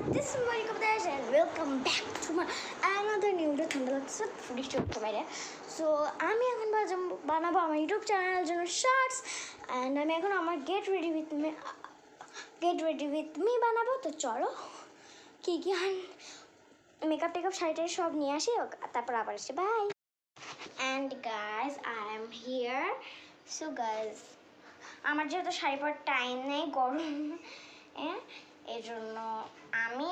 this is Monica Badash and welcome back to my another new video thunder episode footage to my so আমি এখন বানাবো আমার YouTube চ্যানেলের জন্য shorts and আমি এখন আমার গেট রেডি উইথ মি বানাবো। তো চলো কি কি মেকআপ টেকআপ শাড়িটা সব নিয়ে আসি, তারপর আবার আসি। Bye. And guys I am here. So guys আমার যেহেতু শাড়ি পরার টাইম নেই, গরম এই জন্য আমি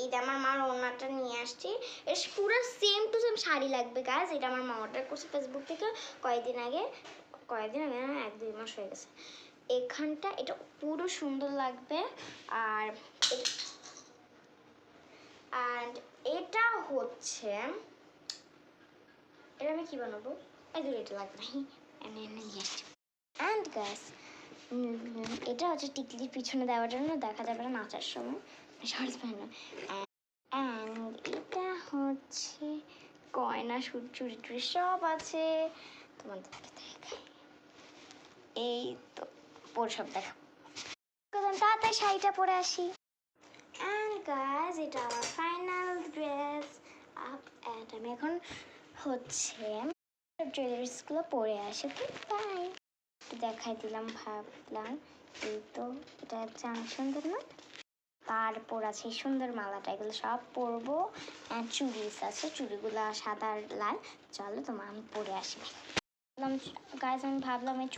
এটা আমার মার ওড়নাটা নিয়ে আসছি। এর পুরো সেম টু সেম শাড়ি লাগবে গাইজ। এটা আমার মা অর্ডার করছে ফেসবুক থেকে কয়েকদিন আগে না, 1-2 মাস হয়ে গেছে। এখানটা এটা পুরো সুন্দর লাগবে। আর এটা হচ্ছে এটা আমি কি বানাবো, এটা লাগবে না। অ্যান্ড গাইজ এটা হচ্ছে টিকলির পিছনে দেওয়ার জন্য, দেখা যাবে না নাচার সময় শর্টস বানানো। অ্যান্ড এটা হচ্ছে গয়না চুড়ি টুড়ি সব আছে, তোমাদেরকে দেখাই। এই তো পরে সব দেখাবো। তাড়াতাড়ি শাড়িটা পরে আসি। অ্যান্ড গাইজ এটা আমার ফাইনাল ড্রেস আপ। অ্যান্ড আমি এখন হচ্ছে জুয়েলারিসগুলো পরে আসি। তো তাই দেখাই দিলাম, ভাবলাম এই তো এটা হচ্ছে অনেক সুন্দর না। তারপর আছে এই সুন্দর মালাটা, এগুলো সব পরবো। চুড়িস আছে, চুড়িগুলো সাদা আর লাল। চলো তোমার আমি পরে আসি। গাইজ আমি ভাবলাম এই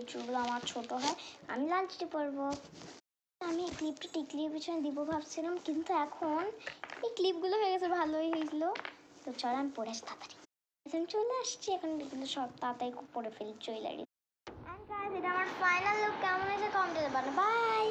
চুড়িগুলো আমার ছোট হয়, আমি লাল চুড়ি পরবো। আমি এই ক্লিপটা টিকলির পিছনে দিব ভাবছিলাম, কিন্তু এখন এই ক্লিপগুলো হয়ে গেছে, ভালোই হয়েছিল। তো চলো আমি পরে আসি তাড়াতাড়ি। আমি চলে আসছি, এখন এগুলো সব তাড়াতাড়ি পরে ফেলি জুয়েলারি। এটা আমার ফাইনাল লুক, কেমন হয়েছে কমেন্টে জানাবেন। বাই।